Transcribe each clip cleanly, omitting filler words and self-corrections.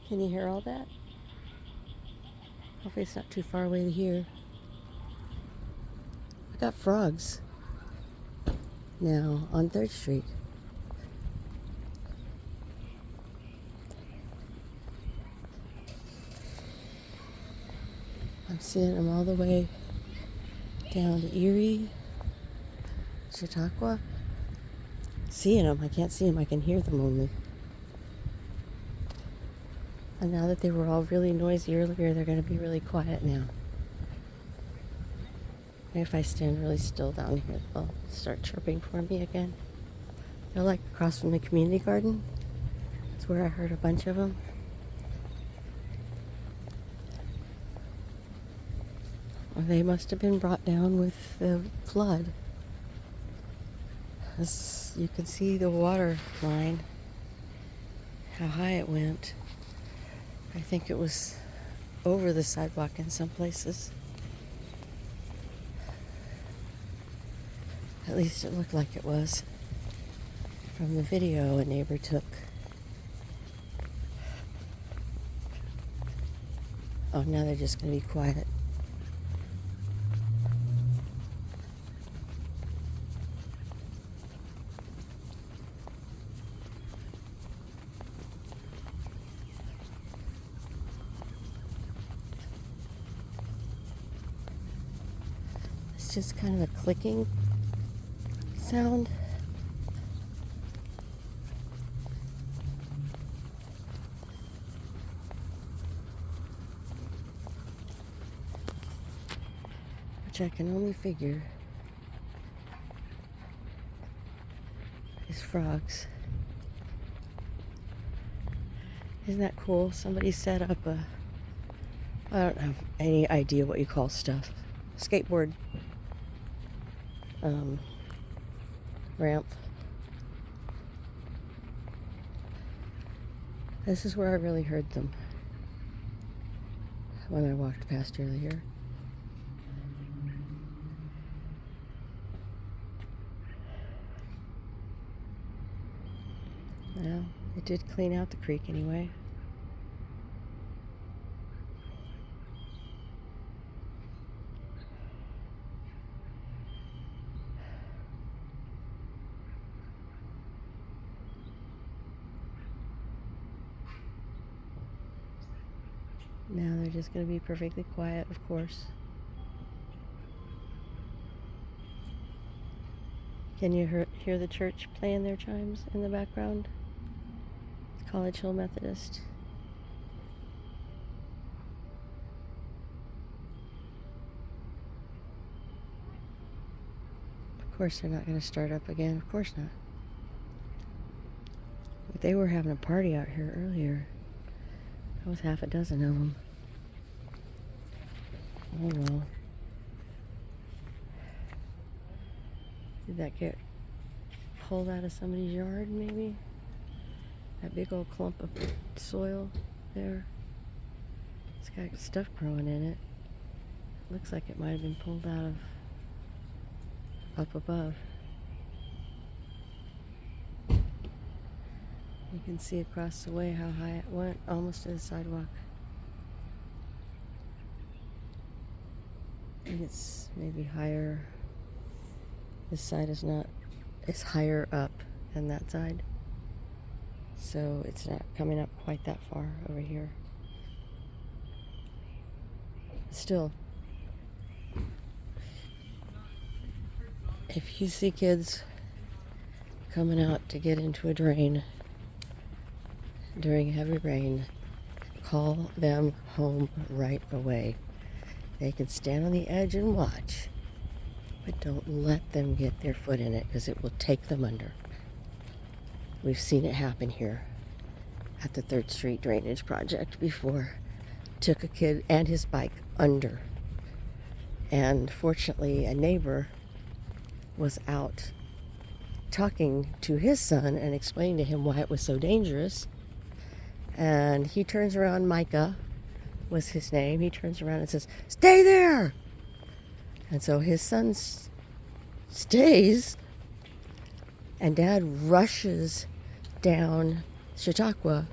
Can you hear all that? Hopefully it's not too far away to hear. I got frogs now on 3rd Street. I'm seeing them all the way down to Erie, Chautauqua. Seeing them, I can't see them, I can hear them only. And now that they were all really noisy earlier, they're going to be really quiet now. Maybe if I stand really still down here, they'll start chirping for me again. They're like across from the community garden. That's where I heard a bunch of them. Well, they must have been brought down with the flood. As you can see the water line, how high it went. I think it was over the sidewalk in some places. At least it looked like it was from the video a neighbor took. Oh, now they're just going to be quiet. It's just kind of a clicking sound. Which I can only figure is frogs. Isn't that cool? Somebody set up a, I don't have any idea what you call stuff, skateboard ramp. This is where I really heard them when I walked past earlier. Well, it did clean out the creek anyway. Now they're just going to be perfectly quiet, of course. Can you hear the church playing their chimes in the background? College Hill Methodist. Of course they're not going to start up again. Of course not. But they were having a party out here earlier. There was half a dozen of them. Oh well. Did that get pulled out of somebody's yard, maybe? That big old clump of soil there. It's got stuff growing in it. Looks like it might have been pulled out of up above. You can see across the way how high it went, almost to the sidewalk. And it's maybe higher. This side is not, it's higher up than that side. So it's not coming up quite that far over here. Still, if you see kids coming out to get into a drain during heavy rain, call them home right away. They can stand on the edge and watch, but don't let them get their foot in it because it will take them under. We've seen it happen here at the 3rd Street Drainage Project before. Took a kid and his bike under. And fortunately, a neighbor was out talking to his son and explaining to him why it was so dangerous. And he turns around, Micah was his name. He turns around and says, "Stay there!" And so his son stays, and Dad rushes down Chautauqua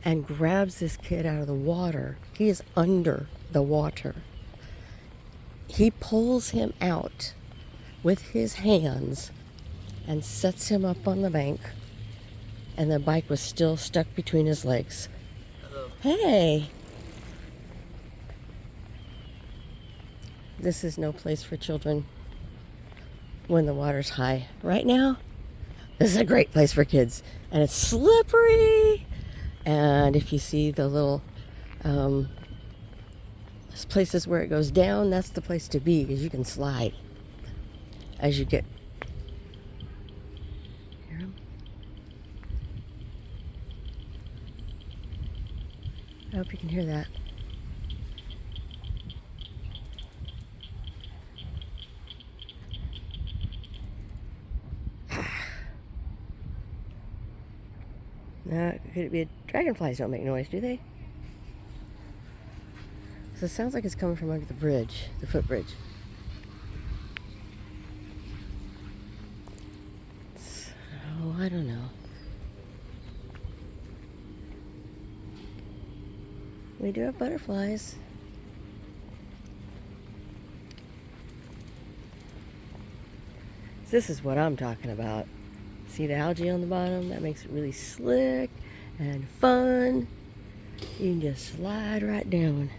and grabs this kid out of the water. He is under the water. He pulls him out with his hands and sets him up on the bank, and the bike was still stuck between his legs. Hey! This is no place for children when the water's high. Right now, this is a great place for kids. And it's slippery. And if you see the little places where it goes down, that's the place to be, because you can slide as you get. Hear 'em? I hope you can hear that. Now, could it be dragonflies don't make noise, do they? So it sounds like it's coming from under the bridge, the footbridge. So, I don't know. We do have butterflies. This is what I'm talking about. See the algae on the bottom? That makes it really slick and fun. You can just slide right down.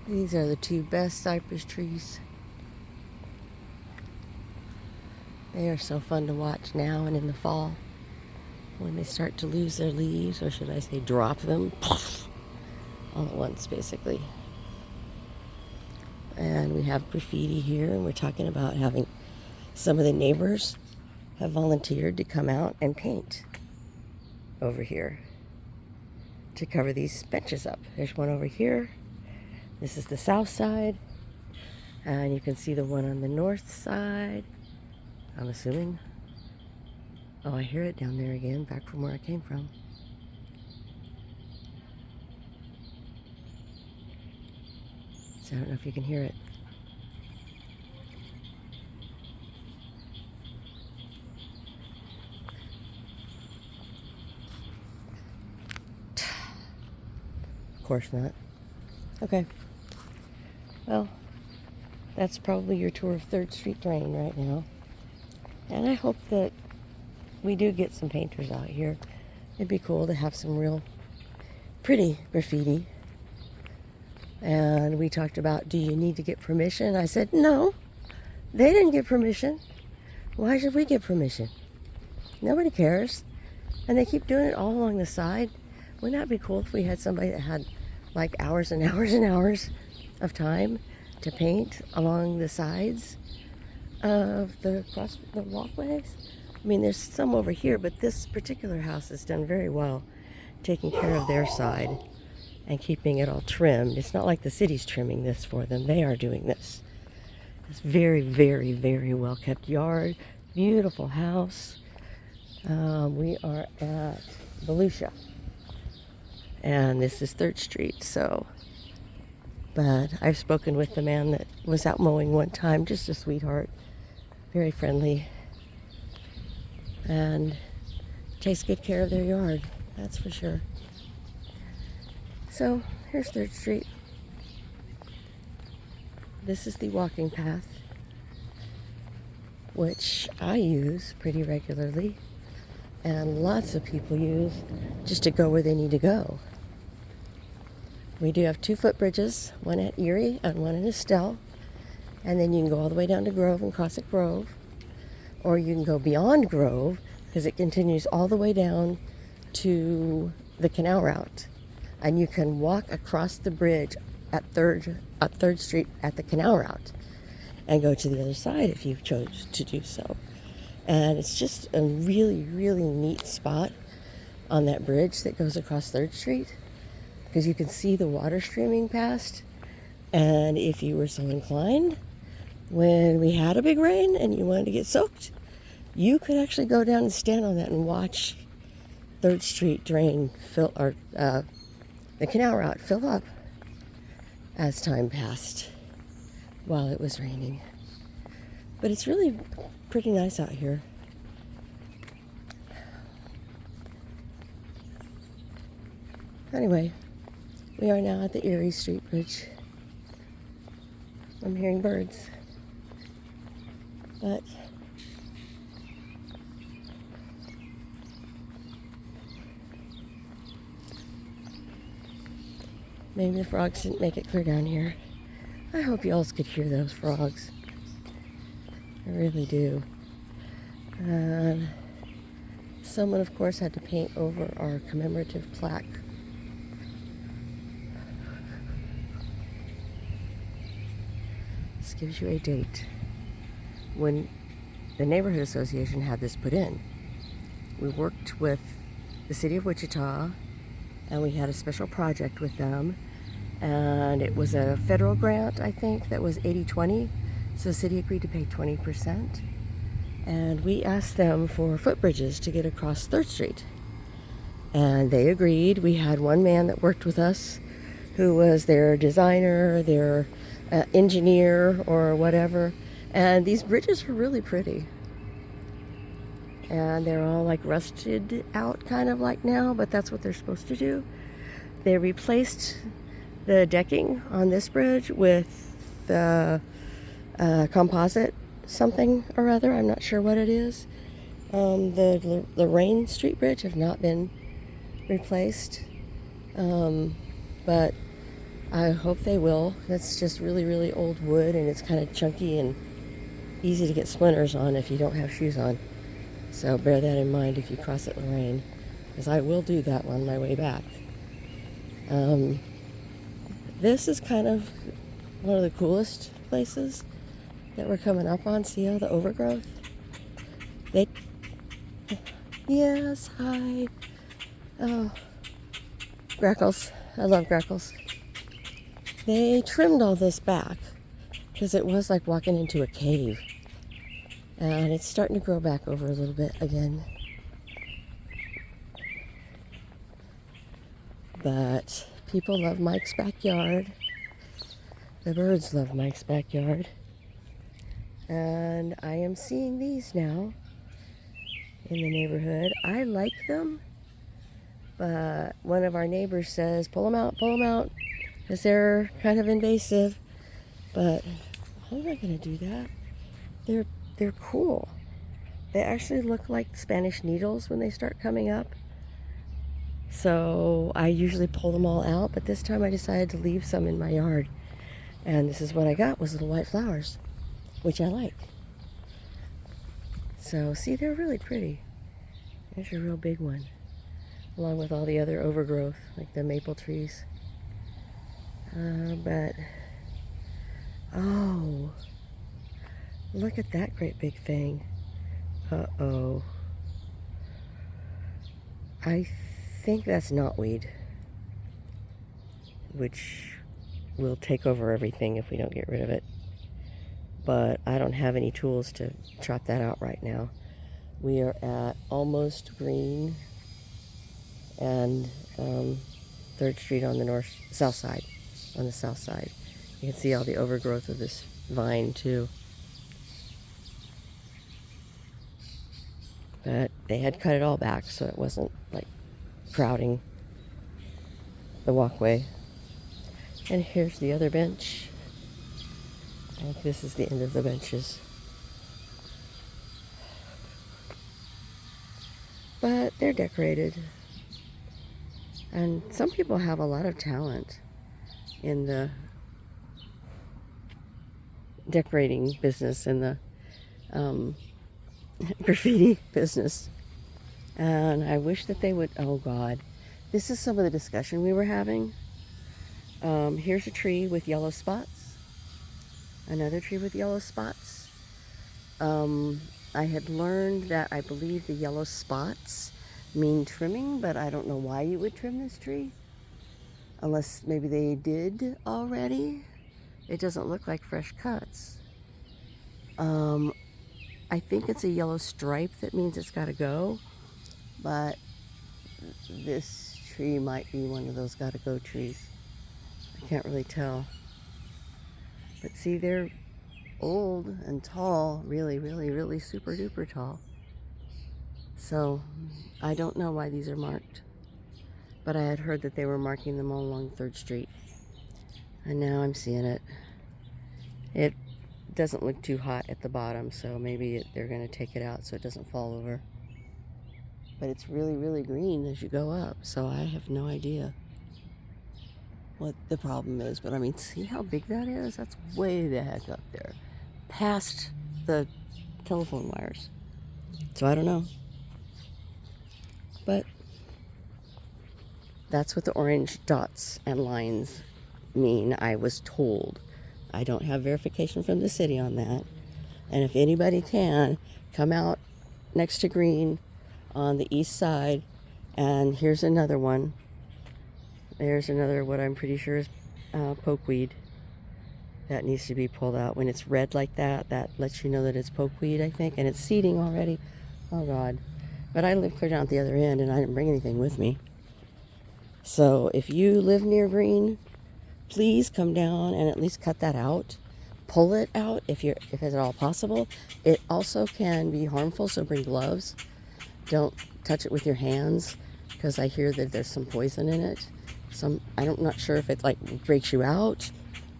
These are the two best cypress trees. They are so fun to watch now and in the fall when they start to lose their leaves, or should I say drop them all at once, basically. And we have graffiti here, and we're talking about having some of the neighbors have volunteered to come out and paint over here to cover these benches up. There's one over here. This is the south side, and you can see the one on the north side, I'm assuming. Oh, I hear it down there again, back from where I came from. So I don't know if you can hear it. Of course not. Okay. Well, that's probably your tour of 3rd Street Drain right now. And I hope that we do get some painters out here. It'd be cool to have some real pretty graffiti. And we talked about, do you need to get permission? I said, no, they didn't get permission. Why should we get permission? Nobody cares. And they keep doing it all along the side. Wouldn't that be cool if we had somebody that had like hours and hours and hours of time to paint along the sides of the walkways? I mean, there's some over here, but this particular house has done very well taking care of their side and keeping it all trimmed. It's not like the city's trimming this for them. They are doing this. It's very, very, very well kept yard. Beautiful house. We are at Volusia. And this is 3rd Street, so. But I've spoken with the man that was out mowing one time. Just a sweetheart. Very friendly. And takes good care of their yard. That's for sure. So, here's 3rd Street. This is the walking path, which I use pretty regularly, and lots of people use just to go where they need to go. We do have 2 footbridges, one at Erie and one in Estelle, and then you can go all the way down to Grove and cross at Grove, or you can go beyond Grove because it continues all the way down to the canal route. And you can walk across the bridge at 3rd Street at the canal route and go to the other side if you chose to do so. And it's just a really, really neat spot on that bridge that goes across 3rd Street because you can see the water streaming past. And if you were so inclined, when we had a big rain and you wanted to get soaked, you could actually go down and stand on that and watch 3rd Street drain fill, or the canal route fill up as time passed while it was raining. But it's really pretty nice out here. Anyway, we are now at the Erie Street Bridge. I'm hearing birds. But maybe the frogs didn't make it clear down here. I hope y'all could hear those frogs. I really do. Someone, of course, had to paint over our commemorative plaque. This gives you a date when the neighborhood association had this put in. We worked with the city of Wichita, and we had a special project with them, and it was a federal grant, I think, that was 80-20, so the city agreed to pay 20%, and we asked them for footbridges to get across 3rd Street, and they agreed. We had one man that worked with us who was their designer, their engineer, or whatever, and these bridges are really pretty. And they're all like rusted out kind of like now, but that's what they're supposed to do. They replaced the decking on this bridge with the composite something or other. I'm not sure what it is. The Lorraine Street Bridge have not been replaced, but I hope they will. That's just really, really old wood, and it's kind of chunky and easy to get splinters on if you don't have shoes on. So bear that in mind if you cross at Lorraine, because I will do that on my way back. This is kind of one of the coolest places that we're coming up on. See all the overgrowth? Yes, hi. Oh, grackles. I love grackles. They trimmed all this back because it was like walking into a cave. And it's starting to grow back over a little bit again. But people love Mike's backyard. The birds love Mike's backyard. And I am seeing these now in the neighborhood. I like them, but one of our neighbors says, pull them out, because they're kind of invasive. But I'm not going to do that. They're cool. They actually look like Spanish needles when they start coming up. So I usually pull them all out, but this time I decided to leave some in my yard. And this is what I got, was little white flowers, which I like. So see, they're really pretty. There's a real big one, along with all the other overgrowth, like the maple trees. But, oh, look at that great big thing. Uh-oh. I think that's knotweed, which will take over everything if we don't get rid of it. But I don't have any tools to chop that out right now. We are at Almost Green and 3rd Street on the south side. On the south side. You can see all the overgrowth of this vine too. But they had cut it all back so it wasn't like crowding the walkway. And here's the other bench. I think this is the end of the benches. But they're decorated. And some people have a lot of talent in the decorating business, in the graffiti business. And I wish that they would, oh God, this is some of the discussion we were having. Here's a tree with yellow spots. Another tree with yellow spots. I had learned that I believe the yellow spots mean trimming, but I don't know why you would trim this tree. Unless maybe they did already. It doesn't look like fresh cuts. I think it's a yellow stripe that means it's got to go, but this tree might be one of those gotta go trees. I can't really tell. But see, they're old and tall, really, really, really super duper tall. So I don't know why these are marked, but I had heard that they were marking them all along 3rd Street. And now I'm seeing it. It doesn't look too hot at the bottom, so maybe they're going to take it out so it doesn't fall over. But it's really, really green as you go up, so I have no idea what the problem is. But I mean, see how big that is? That's way the heck up there, past the telephone wires. So I don't know. But that's what the orange dots and lines mean, I was told. I don't have verification from the city on that. And if anybody can, come out next to green on the east side. And here's another one. There's another, what I'm pretty sure is pokeweed. That needs to be pulled out. When it's red like that, that lets you know that it's pokeweed, I think. And it's seeding already. Oh, God. But I live clear down at the other end, and I didn't bring anything with me. So if you live near green, please come down and at least cut that out. Pull it out if it's at all possible. It also can be harmful, so bring gloves. Don't touch it with your hands, because I hear that there's some poison in it. I'm not sure if it like breaks you out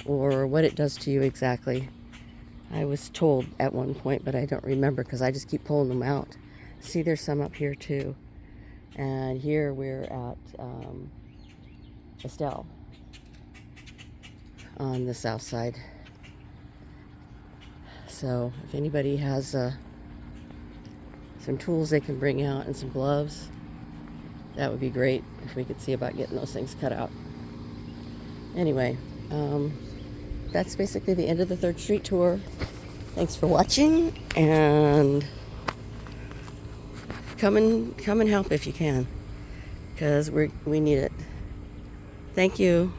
or what it does to you exactly. I was told at one point, but I don't remember because I just keep pulling them out. See, there's some up here too. And here we're at Estelle on the south side. So if anybody has some tools they can bring out and some gloves, that would be great if we could see about getting those things cut out. Anyway, that's basically the end of the 3rd Street tour. Thanks for watching, and come and help if you can, because we need it. Thank you.